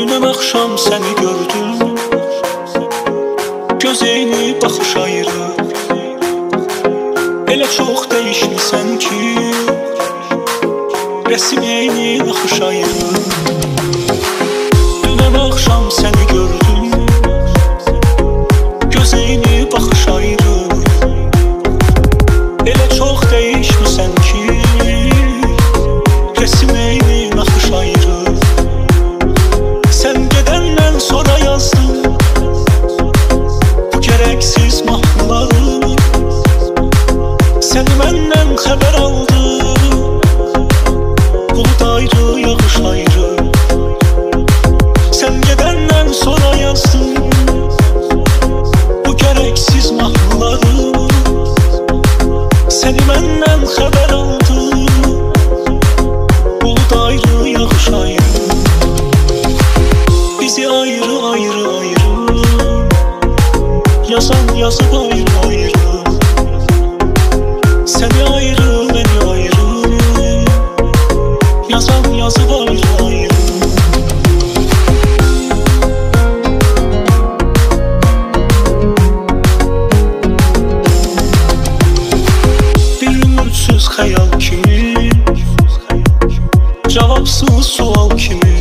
Dünən axşam səni gördüm, gözeyni baxış ayrı. Elə çox dəyişmisən ki, rəsim eyni naxış ayrı. Dünən axşam səni gördüm, gözeyni baxış ayrı. Elə çox dəyişmisən ki, rəsim eyni naxış ayrı. Sən gedəndən sonra yazdım bu gərəksiz mahnıları. Səni məndən xəbər aldı, bulut ayrı, yağış ayrı. Sən gedəndən sonra yazdım bu gərəksiz mahnıları. Səni məndən xəbər aldı, bulut ayrı, yağış ayrı. Bizi ayrı ayrı ayrı, yazan yazıb ayrı ayrı. Səni ayrı, məni ayrı, yazan yazıb ayrı ayrı. Bir ümitsüz xəyal kimi, cavabsız sual kimi,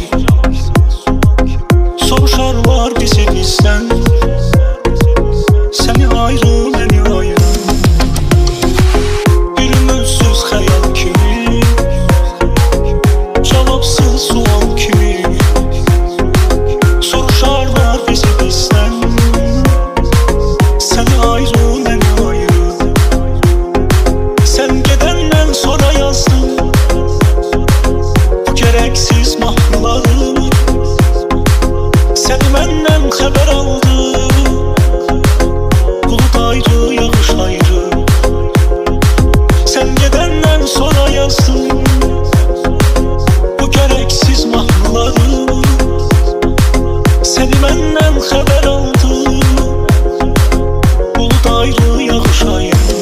soruşarlar bizi bizdən. Səni ayrı, məni ayrı. Bir ümitsüz xəyal kimi, cavabsız sual kimi, soruşarlar bizi bizdən. Səni ayrı, məni ayrı. Sən gedəndən sonra yazdım bu gərəksiz mahnıları. Səni məndən xəbər aldı, bulut ayrı, yağış ayrı. Sən gedəndən sonra yazdım bu gərəksiz mahnıları. Səni məndən xəbər aldı, bulut ayrı, yağış ayrı.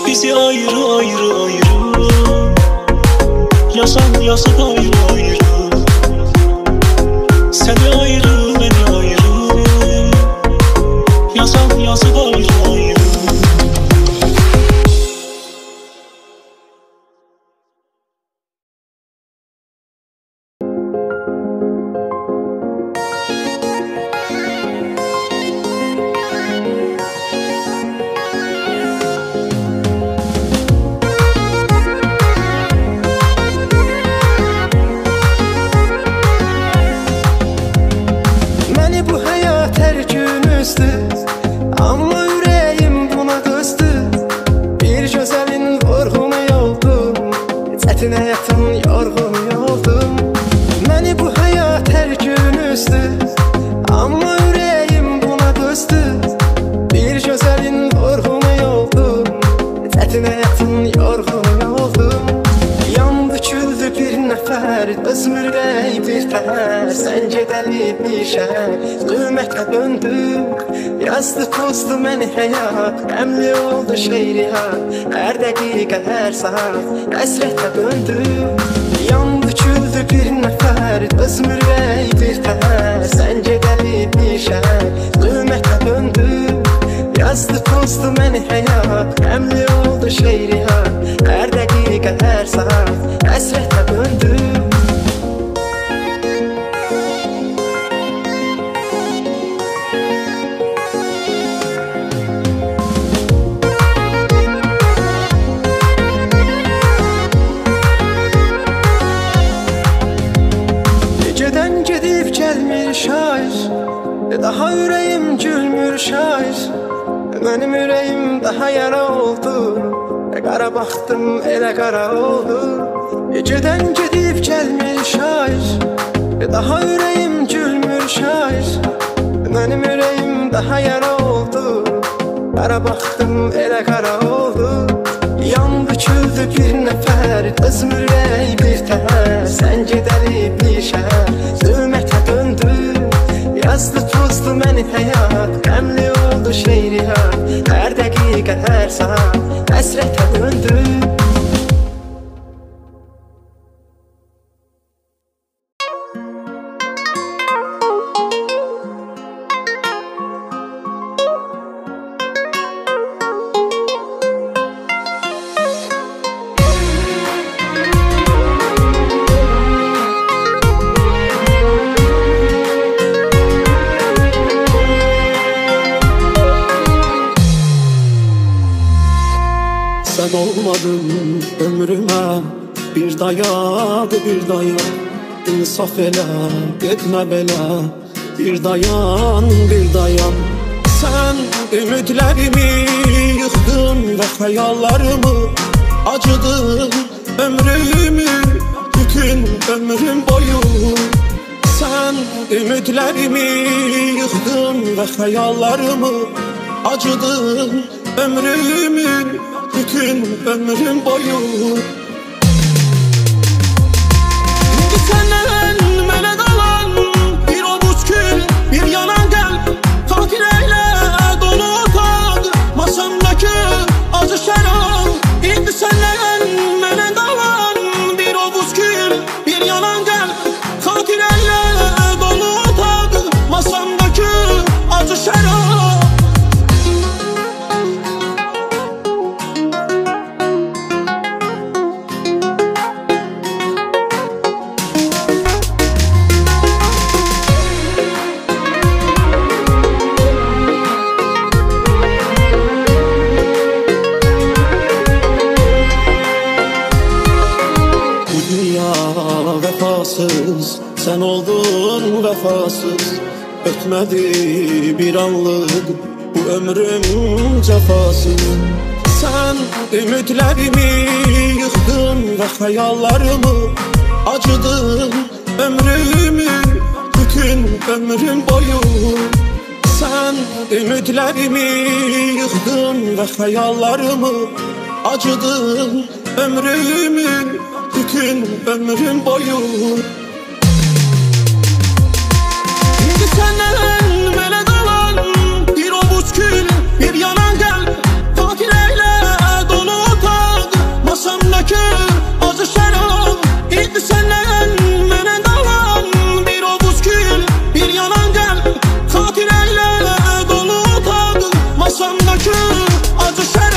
Bizi ayrı ayrı ayrı, yazan yazıb ayrı ayrı. Səni ayrı, məni ayrı, yazan yazıb ayrı ayrı. Amma ürəyim buna dözdü. Bir gözəlin vurğunu yoldum, çətin həyatın yorğunu yoldum. Məni bu həyat hər gün üzdü, amma ürəyim buna dözdü. Bir gözəlin vurğunu yoldum, çətin həyatın yorğunu yoldum. Yandı küldü bir nəfər, özüm ürək bir təhər. Sən gedəlibmişəm, qüymətə döndüm. Yazdı pozdu məni həyat, qəmli oldu şeirihat. Hər dəqiqə, hər saat, həsrətə döndüm. Yandı küldü bir nəfər, özüm ürək bir təhər. Sən gedəlibmişəm, qüymətə döndüm. Yazdı pozdu məni həyat, qəmli oldu şeirihat. Hər dəqiqə, hər saat, həsrətə döndüm. Gedən gedib gəlmir şair, daha ürəyim gülmür şair. Mənim ürəyim daha yara oldu, qara baxdım elə qara oldu. Gedən gedib gəlmir şair, daha ürəyim gülmür şair. Mənim ürəyim daha yara oldu, qara baxdım elə qara oldu. Yandı küldü bir nəfər, özüm ürək bir təhər. Sən gedəlibmişəm, zülmətə döndü. Yazdı pozdu məni həyat, qəmli oldu şeirihat. Hər dəqiqə, hər saat, həsrətə döndü. dayan, bir dayan. İnsaf elə, etmə belə. Bir dayan, bir dayan. Sən ümidlərimi yıxdın və xəyallarımı acıdın ömrümü, bütün ömrüm boyu. Sən ümidlərimi yıxdın və xəyallarımı acıdın ömrümü, bütün ömrüm boyu. İndi səndən mənə qalan bir ovuc gül, bir yanan qəlb, xatir eylə dolu otaq, masamdakı acı şərab. İndi səndən mənə qalan bir ovuc gül, bir yanan qəlb, xatir eylə dolu otaq, masamdakı acı şərab. Sen oldun vefasız, ötmedi bir anlık bu ömrüm cefasız. Sen ümitlerimi yıktın ve hayallarımı acıdın ömrümü, bütün ömrüm boyu. Sen ümitlerimi yıktın ve hayallarımı acıdın ömrümü, bütün ömrüm boyu. Səndən mənə qalan bir ovuc gül, bir yanan qəlb, xatir eylə dolu otaq, masamdakı acı şərab. İndi səndən mənə qalan bir ovuc gül, bir yanan qəlb, xatir eylə dolu otaq, masamdakı acı şərab.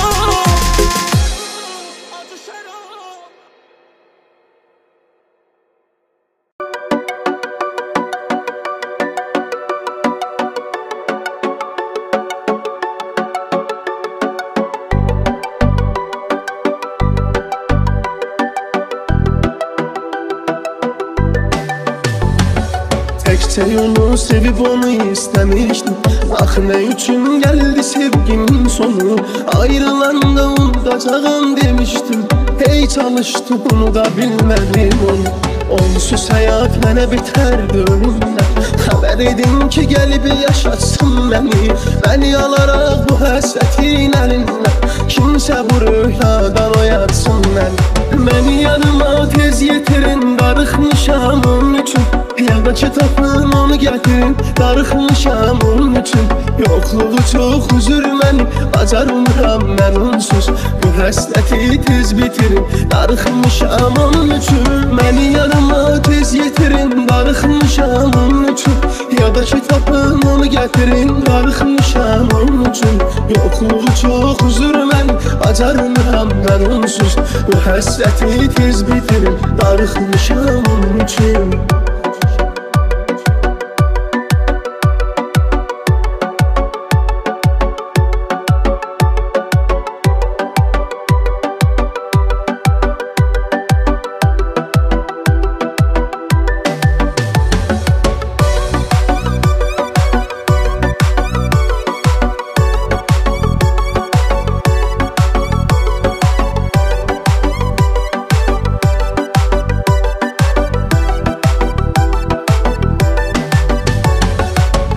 Təkcə onu sevib onu istəmişdim. Axı nə üçün gəldi sevgimin sonu? Ayrılanda unudacağım demişdim. Hey çalışdım unuda bilmədim onu. Onsuz həyat mənə bitərdi ölümlə. Xəbər edin ki gəlib yaşatsın məni. Məni alaraq bu həsrətin əlinlə. Kimsə bu rüyadan oyatsın məni. Məni yanıma tez yetirin, darıxmışam onun üçün. Yadakı tapın onu gətirin, darıxmışam onun üçün. Yoxluğu çox üzür məni, bacarmıram mən onsuz. Bu həsrəti tez bitirin, darıxmışam onun üçün. Məni yanıma tez yetirin, darıxmışam onun üçün. Yadakı tapın onu gətirin, darıxmışam onun üçün. Yoxluğu çox üzür məni, bacarmıram mən onsuz. Bu həsrəti tez bitirin, darıxmışam onun üçün.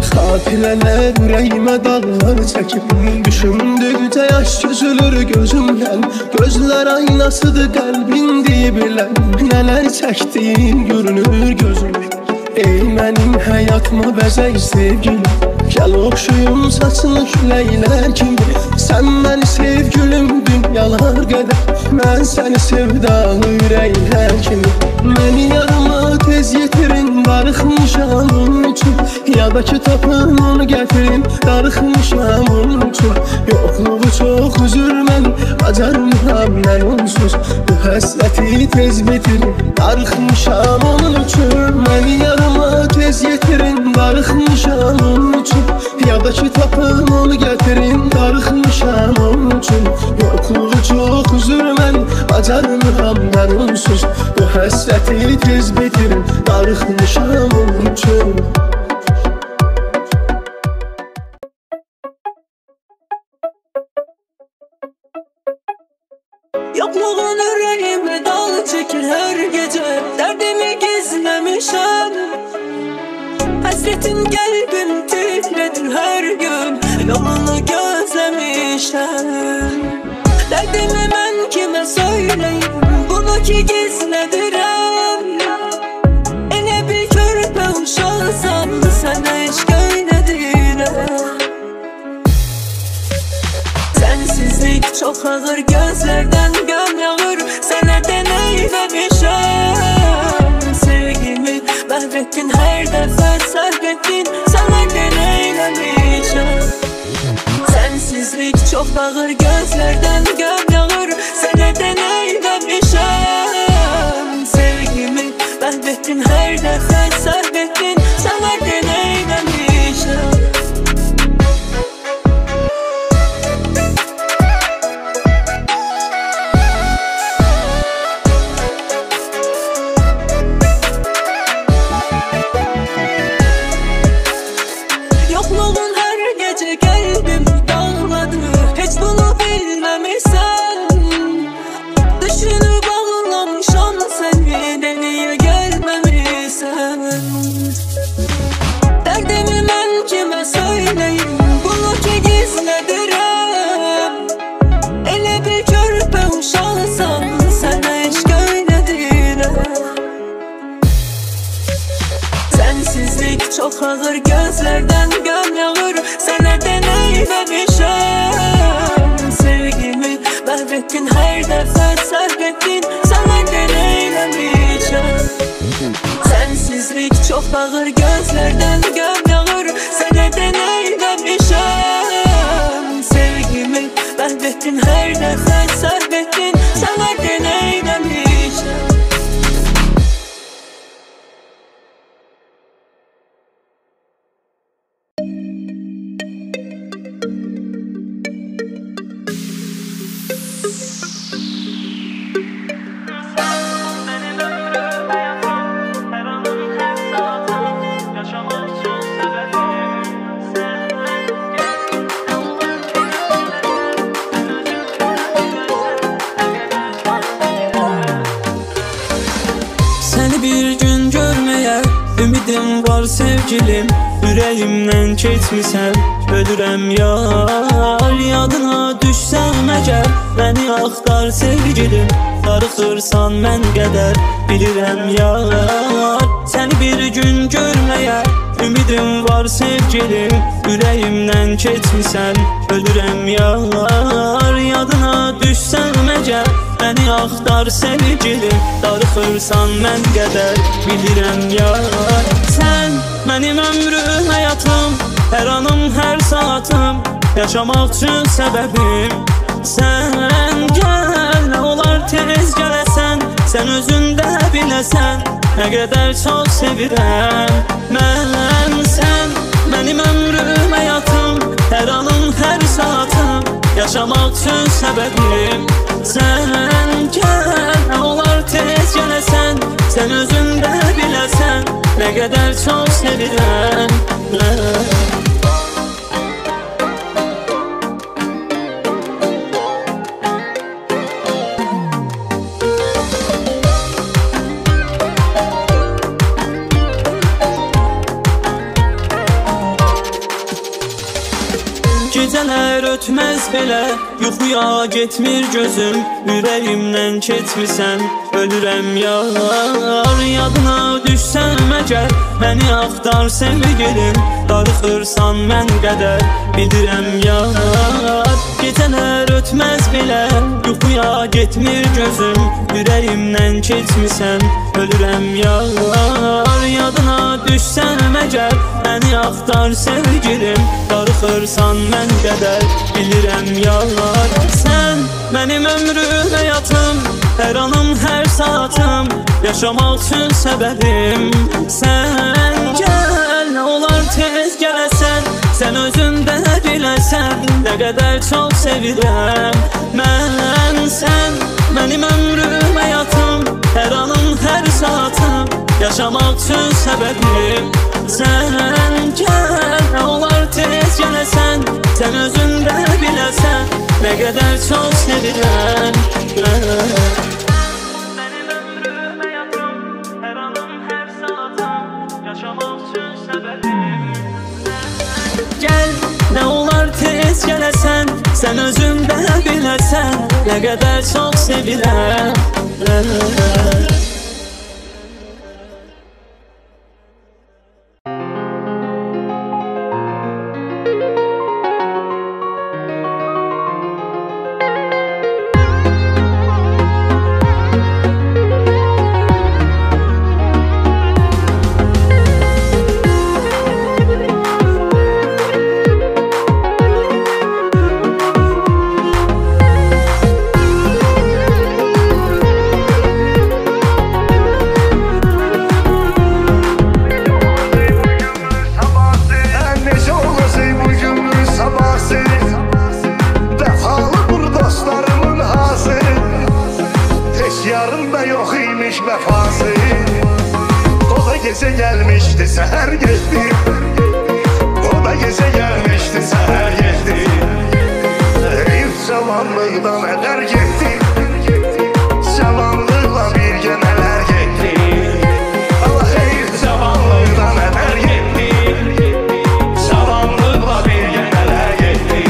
Xatirələr ürəyimə dağlar çəkib. Düşündükcə yaş süzülür gözümdən. Gözlər aynasıdır qəlbin deyiblər. Nələr çəkdiyin görünür gözüm. Ey mənim həyatıma bəzək sevgilim. Gəl oxşuyum saçını küləklər kimi. Sən məni sevgilim dünyalar qədər. Mən səni sevdalı ürəklər kimi. Məni yanıma tez yetirin, darıxmışam onun üçün. Yadakı tapın onu gətirin, darıxmışam onun üçün. Yoxluğu çox üzür məni, bacarmıram mən onsuz. Bu həsrəti tez bitirin, darıxmışam onun üçün. Məni yanıma tez yetirin, darıxmışam onun üçün. Yadakı tapın onu gətirin, darıxmışam onun üçün. Yoxluğu çox üzür məni, bacarmıram mən onsuz. Bu Həsrəti tez bitirim, darıxmışam onun üçün. Yokluğun yüreğime dal çekir her gece. Derdimi gizlemişim. Hasretin kalbim titredir her gün. Yolunu gözlemişim. Derdimi ben kime söyleyeyim? Bunu ki gizledirim. Ele bir körpe uşağısam sana hiç öyle değilim. Sensizlik çok ağır, gözlerden göm yağır. Sana deneylemişim. Sevgimi mahvettin, her defa sarf ettin. Sana deneylemişim. Sensizlik çok ağır, gözlerden göm yağır. Sana deneylemişim. Sevgimi mahvettin, her defa sarf ettin. Sana deneylemişim. Yokluğun her gece kalbim dağladı. Hiç bunu bilmemişsen. Düşünüp ağlamışam seni de niye gelmemişsen. Derdimi ben kime söyleyeyim? Bunu ki gizledirim. Ele bir körpe uşağısam sana hiç öyle değilim. Sensizlik çok ağır, gözlerden göm yağır. Sana deneylemişim. Sevgimi mahvettin, her defa sarf ettin. Sana deneylemişim. Sensizlik çok ağır, gözlerden göm yağır. Sana deneylemişim. Sevgimi mahvettin, her defa sarf ettin. Sana deneylemişim. Seni bir gün görmeye ümidim var sevgilim. Yüreğimden keçmisən, ölürəm yar. Yadına düşsəm əgər, beni axtar sevgilim. Darıxırsan mən qədər, bilirəm yar. Səni bir gün görmeye ümidim var sevgilim. Yüreğimden keçmisən, ölürəm yar. Yadına düşsəm əgər, beni axtar sevgilim. Darıxırsan mən qədər, bilirəm yar. Sən mənim ömrüm, həyatım, hər anım, hər saatım. Yaşamaq üçün səbəbim. Sən gəl, nə olar tez gələsən. Sən özün də biləsən, nə qədər çox sevirəm mən. Sən mənim ömrüm, həyatım, hər anım, hər saatım. Yaşamaq üçün səbəbim. Sən gəl, nə olar tez gələsən. Sən özün də biləsən, nə qədər çox sevirəm mən. Gecələr ötməz belə, yuxuya getmir gözüm. Ürəyimdən keçmisən, ölürəm yar. Yadına düşsəm əgər, məni axtar sevgilim. Darıxırsan mən qədər, bilirəm yar. Gecələr ötməz belə, yuxuya getmir gözüm. Ürəyimdən keçmisən, ölürəm yar. Yadına düşsəm əgər, məni axtar sevgilim. Darıxırsan mən qədər, bilirəm yar. Sən mənim ömrüm, həyatım, hər anım, hər saatım. Yaşamaq üçün səbəbim. Sən gəl, nə olar tez gələsən. Sən özün də biləsən, nə qədər çox sevirəm mən. Sən mənim ömrüm, həyatım, hər anım, hər yaşamaq üçün səbəbim sən gəl, nə olar tez gələsən, sən özün də biləsən, nə qədər çox sevirəm. Mənim ömrüm həyatım, hər anım, hər saatam, yaşamaq üçün səbəbim gəl, nə olar tez gələsən, sən özün də biləsən, nə qədər çox sevirəm. Gece gelmişti seher geldi, o da gece gelmişti seher geldi. Eyüp zamanlığından eder gitti, zamanlıkla birge neler gitti. Allah Eyüp zamanlığından eder gitti, zamanlıkla birge neler gitti.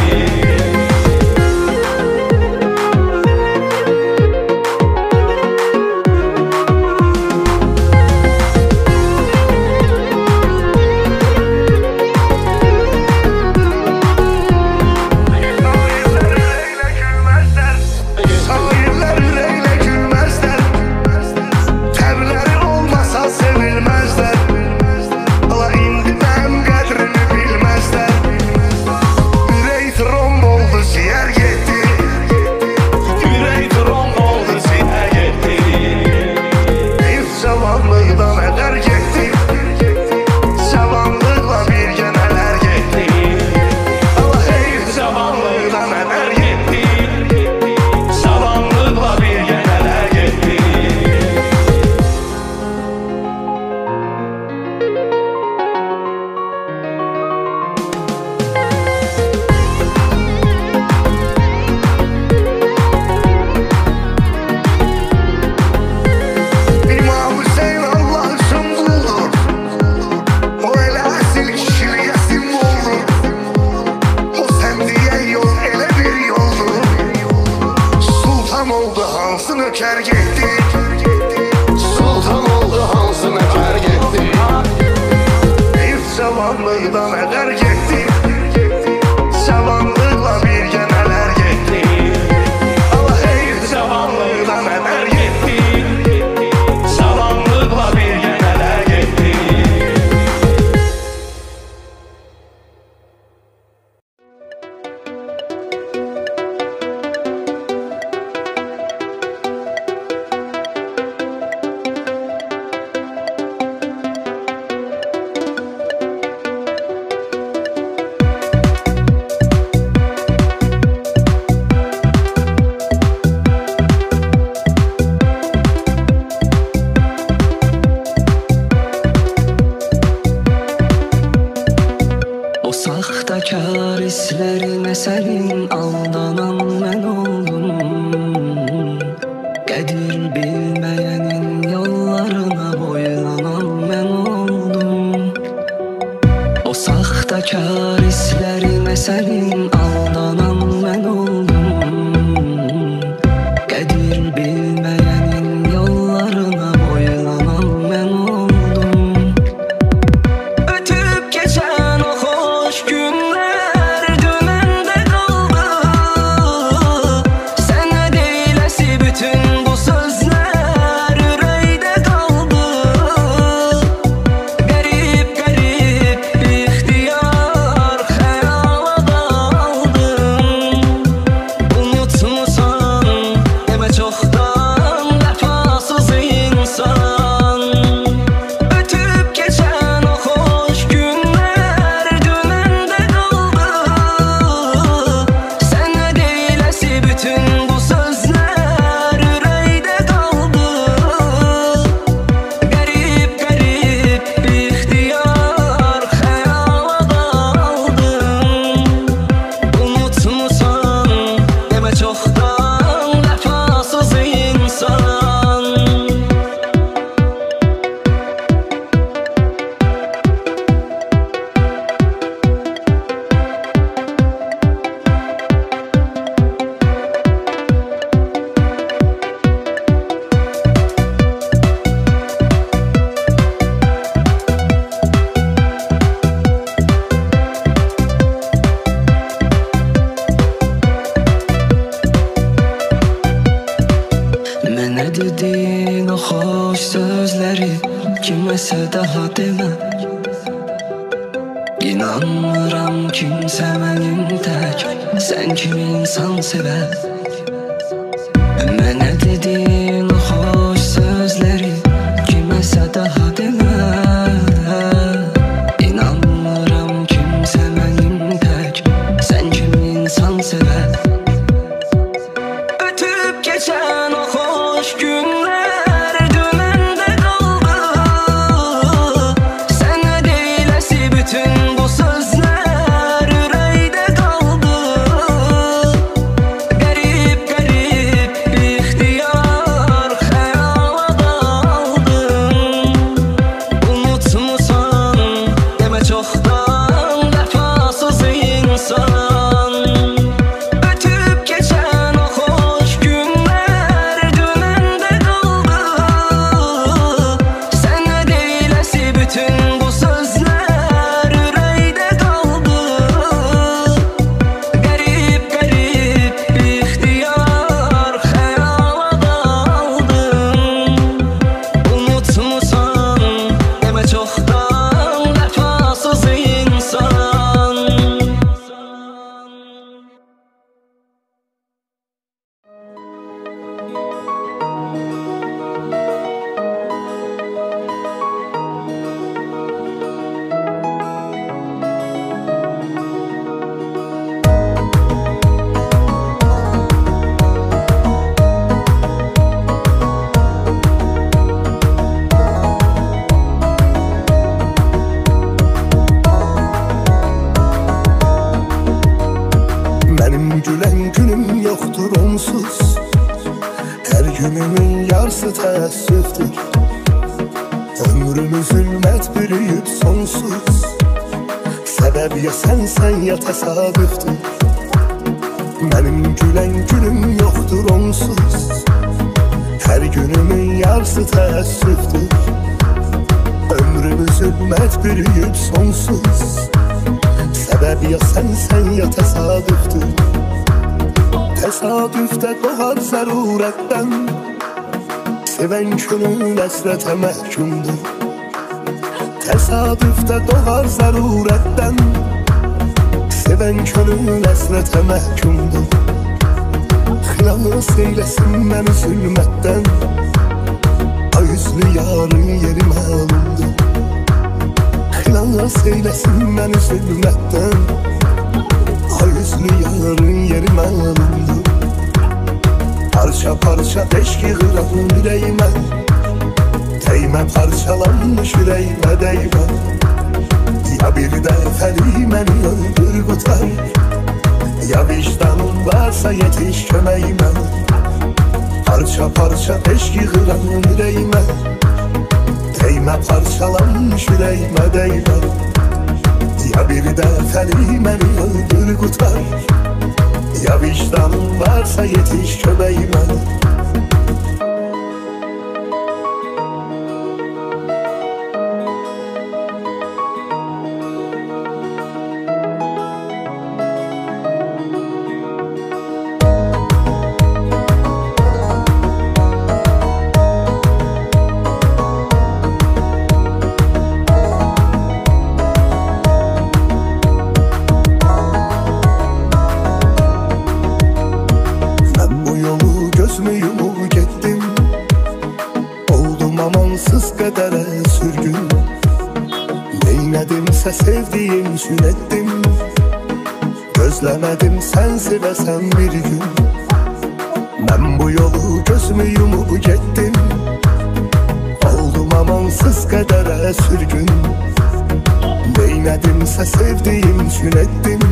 Zamanlığından eder gitti, zamanlıkla birge neler gitti. Allah Eyüp zamanlığından eder gitti, zamanlıkla birge neler gitti. Saxtakar hislərinə sənin aldanan mən oldum, qədir bilməyənin yollarına boylanan mən oldum. O saxtakar hislərinə sənin aldanan mən oldum, qədir bilməyənin yollarına boylanan mən oldum. Garip garip bir ihtiyar xəyala daldım. demək. İnanmıram kimsə mənim tək, sən kimi insan sevər. Mənə dediyin o xoş sözləri kiməsə daha demə. İnanmıram kimsə mənim tək, sən kimi insan sevər. Ötüb keçən o xoş günlər dünəndə qaldı. Sənə deyiləsi bütün bu sözlər ürəkdə qaldı. Qərib qərib ixtiyar xəyala daldım. Unutmusan demə çoxdan vəfasız insan. Ötüb keçən o xoş günlər dünəndə qaldı. Sənə deyiləsi bütün bu sözlər ürəkdə qaldı. Qərib qərib ixtiyar xəyala daldım. Unutmusan demə çoxdan vəfasız insan. Mənim gülən günüm yoxdur onsuz. Hər günümün yarısı təəssüfdür. Ömrümü zülmət bürüyüb sonsuz. Səbəb ya sənsən ya təsadüfdür. Mənim gülən günüm yoxdur onsuz. Hər günümün yarısı təəssüfdür. Ömrümü zülmət bürüyüb sonsuz. Səbəb ya sənsən ya təsadüfdür. Təsadüfdə doğar zərurətdən. Sevən könül əsrətə məhkumdur. Təsadüfdə doğar zərurətdən. Sevən könül əsrətə məhkumdur. Xilas eyləsin məni zülmətdən. Ay üzlü yarın yeri məlumdur. Xilas eyləsin məni zülmətdən. Ay üzlü yarın yeri məlumdur. Parça parça eşq yığıram ürəyimə. Dəymə parçalanmış ürəyimə dəymə. Ya bir dəfəli məni öldür qutar. Ya vicdanın varsa yetiş köməyimə. Parça parça eşq yığıram ürəyimə. Dəymə parçalanmış ürəyimə dəymə. Ya bir dəfəli məni öldür qutar. Ya vicdanın varsa yetiş köməyimə. Qədərə sürgün. Neynədimsə sevdiyim üçün etdim. Gözləmədim sən sevəsən bir gün. Mən bu yolu gözümü yumup getdim. Oldum amansız qədərə sürgün. Neynədimsə sevdiyim üçün etdim.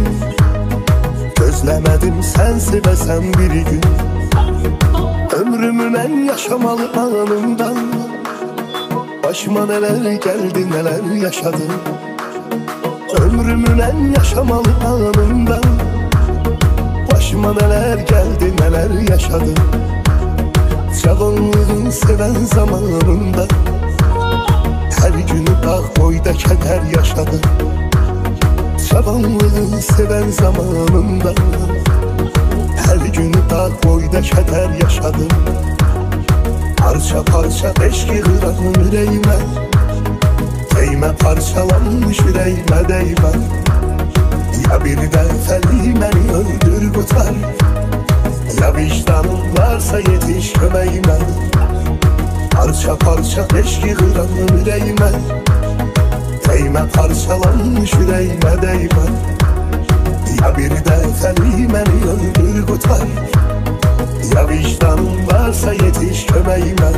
Gözləmədim sən sevəsən bir gün. Ömrümü mən yaşamalı anımdan. Başıma neler geldi neler yaşadım. Ömrümün en yaşamalı anından. Başıma neler geldi neler yaşadım. Cavanlığın seven zamanında. Her günü dağ boyda keder yaşadım. Cavanlığın seven zamanında. Her günü dağ boyda keder yaşadım. Parça parça eşk yığıram ürəyimə. Değme parçalanmış yüreğime değme. Ya bir dəfəli məni öldür qutar, ya vicdanın varsa yetiş köməyimə. Parça parça eşki qıran ürəyimə. Değme parçalanmış yüreğime değme. Ya bir dəfəli məni öldür qutar, ya vicdanın varsa yetiş köməyimə.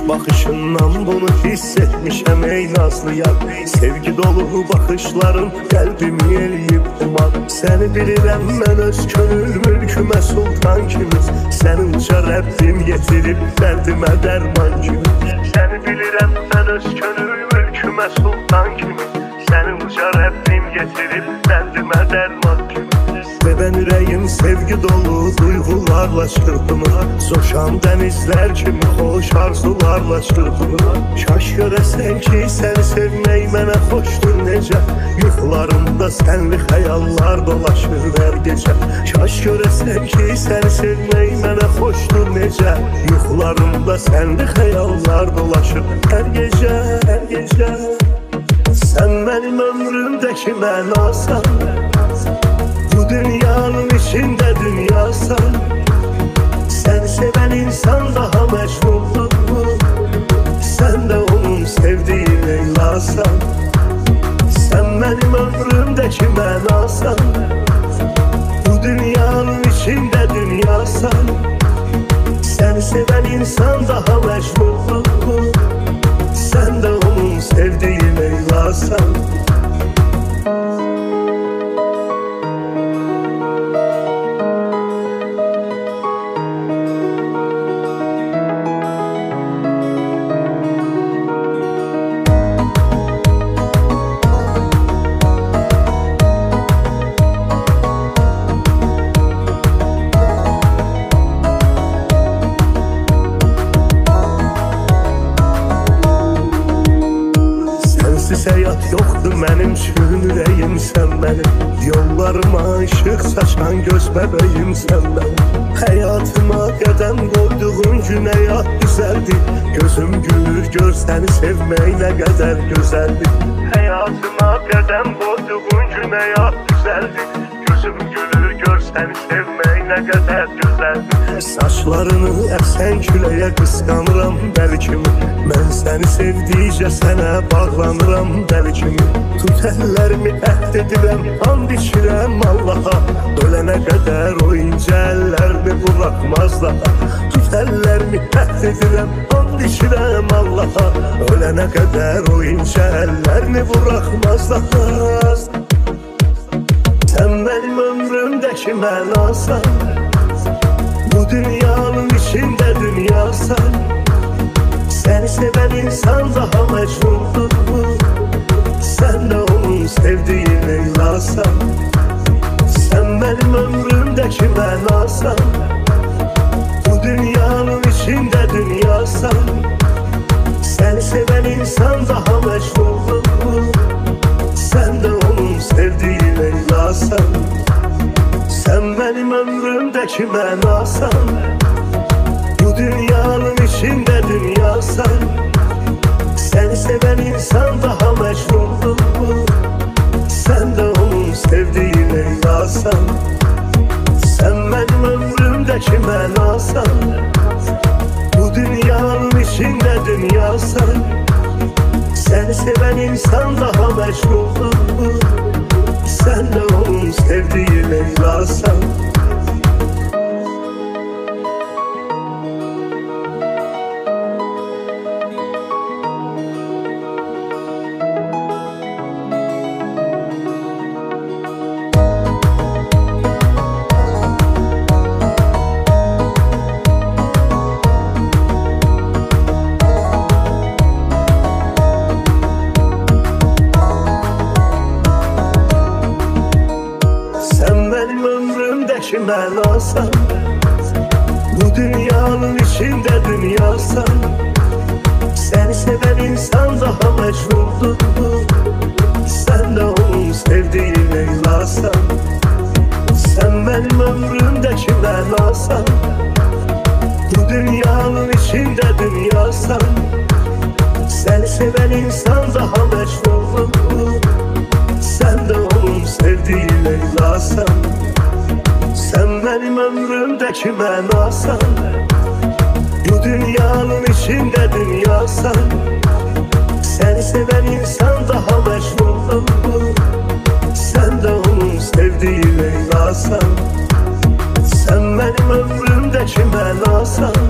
Bakışından bunu hissetmişəm ey nazlı yar. Sevgi dolu bakışların qəlbimi eləyib umar. Səni bilirəm mən öz könül mülkümə sultan kimi. Səni uca Rəbbim getirib dərdimə dərman kimi. Səni bilirəm mən öz könül mülkümə sultan kimi. Səni uca Rəbbim getirib dərdimə dərman kimi. Sevən ürəyim sevgi dolu duyğularla çırpınır. Coşan dənizlər kimi xoş arzularla çırpınır. Kaş görəsən ki səni sevmək mənə xoşdur necə. Yuxularımda sənli xəyallar dolaşır hər gecə. Kaş görəsən ki səni sevmək mənə xoşdur necə. Yuxularımda sənli xəyallar dolaşır hər gecə, hər gecə. Sən mənim ömrümdəki mənasan, bu dünyanın içində dünyasan. Səni sevən insan daha məcnundur. Sən də onun sevdiyi Leylasan. Sən mənim ömrümdəki mənasan, bu dünyanın içində dünyasan. Səni sevən insan daha məcnundur. Sən də onun sevdiyi Leylasan. Həyat yoxdur mənim üçün ürəyimsən mənim. Yollarıma ışıq saçan göz bəbəyimsən mənim. Həyatıma qədəm qoyduğun gün həyat düzəldi. Gözüm gülür gör səni sevmək nə qədər gözəldir. Həyatıma qədəm qoyduğun gün həyat düzəldi. Gözüm gülür gör səni sevmək nə qədər gözəldir. Saçlarını əsən küləyə qısqanıram dəli kimi. Mən səni sevdikcə sənə bağlanıram dəli kimi. Tut əllərimi əhd edirəm, and içirəm Allaha. Ölənə qədər o incə əllərini buraxmaz daha. Tut əllərimi əhd edirəm, and içirəm Allaha. Ölənə qədər o incə əllərini buraxmaz daha. Sən mənim ömrümdəki mənasan, bu dünyanın içində dünyasan. Səni sevən insan daha məcnundur. Sən də onun sevdiyi Leylasan. Sən mənim ömrümdəki mənasan, bu dünyanın içində dünyasan. Səni sevən insan daha məcnundur. Sən də onun sevdiyi Leylasan. Sən mənim ömrümdəki mənasan, bu dünyanın içində dünyasan. Səni sevən insan daha məcnundur. Sən də onun sevdiyi Leylasan. Sən mənim ömrümdəki mənasan, bu dünyanın içində dünyasan. Səni sevən insan daha məcnundur. Sən də onun sevdiyi Leylasan. ömrümdəki mənasan. Bu dünyanın içində dünyasan. Səni sevən insan daha məcnundur. Sən də onun sevdiyi Leylasan. Sən mənim ömrümdəki mənasan. Bu dünyanın içində dünyasan. Səni sevən insan daha məcnundur. Sən də onun sevdiyi Leylasan. Sən mənim ömrümdəki mənasan. Bu dünyanın içində dünyasan. Səni sevən insan daha məcnundur. Sən də onun sevdiyi Leylasan. Sən mənim ömrümdəki mənasan.